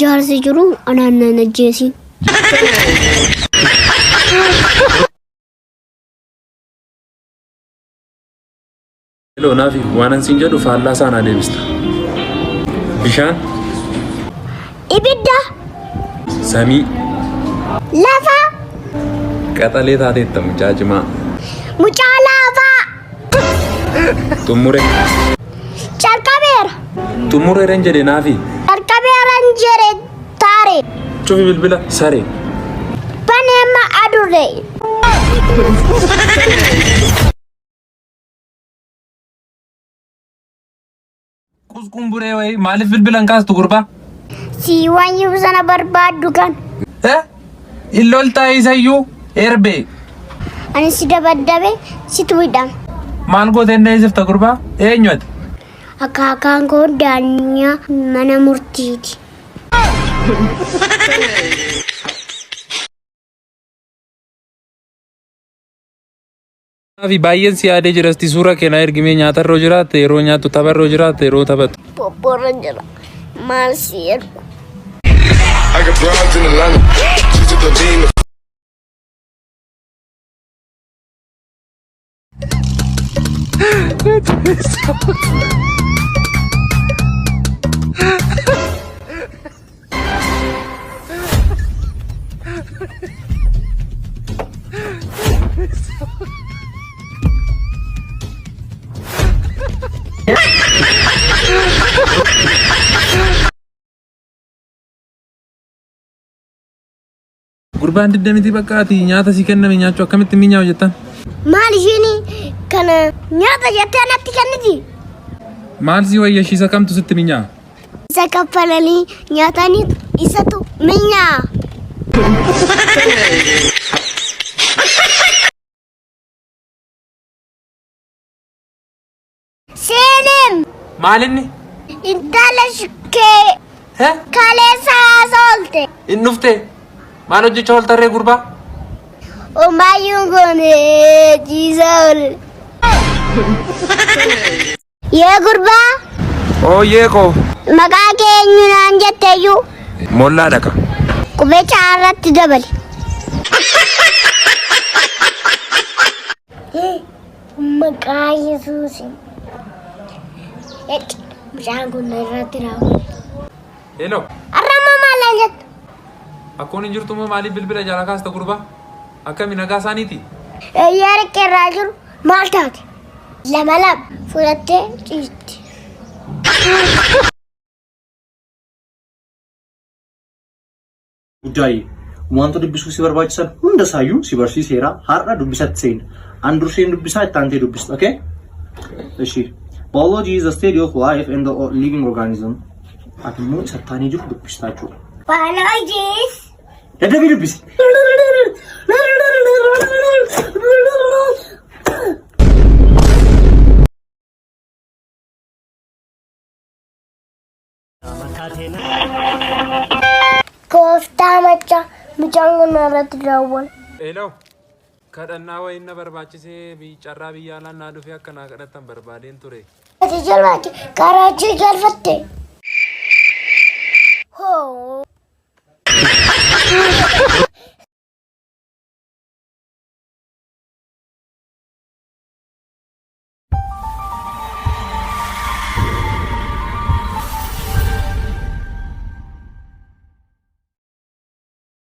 jaarsi jiru anaan najjeesin. Hello Nafi, waan ansin jedhu faallaa sana deebista. Bishaan. Ibidda. Samii. Lafa. Qaxalee taateetta mucaa cimaa. Mucaa lafa. Xumure. Calqabeera. Xumureeran jedhe Naafi. Calqabeeran jedhe taare. Cufi bilbila sare. Baneema adurre. Kuskumbure way maalif bilbilan kaastu gurba? Si waan yubsana barbaaddu kan. Illoltaa isayyuu erbe. Ani si dabaddabe situ hidhama. Maal goote inni eessifta gurba? Eenyuati? Akaakaan koo daanyaa mana murtiiti. Naafi baay'een si yaadee jirasti suura keenyaa ergimee nyaatarroo jiraatte yeroo nyaattu tapharroo jiraatte yeroo taphatu. Popporra jira. Maal si ergu? I got broads in Atlanta. She took the beam. Gurbaan diddamiti bakkaati nyaata si kenname nyaachuu akkamitti minyaawu jettan? Maal isheen kana nyaata jettee natti kenniti? Maal si wayyashiisa kamtu sitti minyaa? Isa kaffalanii nyaatanii isatu minyaa. Seenem. Maalinni? Intala shukee. Kaleessa haasolte. Inni dhuftee? Maal hojjechaa ooltarree gurbaa? Omaayyuun goonee jiisaa oole. Yee gurbaa. Ooyyee koo. Maqaa keenyu naan jetteeyyuu. Mollaa dhaqa. Qubee caarratti dabali. Maqaa Yesuusi. Bishaan kun irratti raawwatu. Hello. Arrama maalaan jettu? Akkoon hin jirtu moo maaliif bilbila jala kaasta gurbaa? Akkami nagaa isaaniiti? Eeyyaa riqqee irraa jiru maal taate? Lama fudhattee ciisti. Guddaayi wantoota dubbisuu si barbaachisan hunda saayyuu si barsiiseera har'a dubbisatti seena. An durseen dubbisaa itti aantee dubbista, okay? Eshi. Biology is the study of life and the living organism. Ati immoo isa taanee jiru dubbistaa jechuudha. Biologies. Daddabii dubbisi. Kooftaa macha mucaan kun irratti daawwan. Hello. Kadhannaa wayii na barbaachisee carraa biyya alaan naa dhufee akka naa kadhattan barbaadeen ture. Ati jalbaate karaa achii galfatte. Hoo.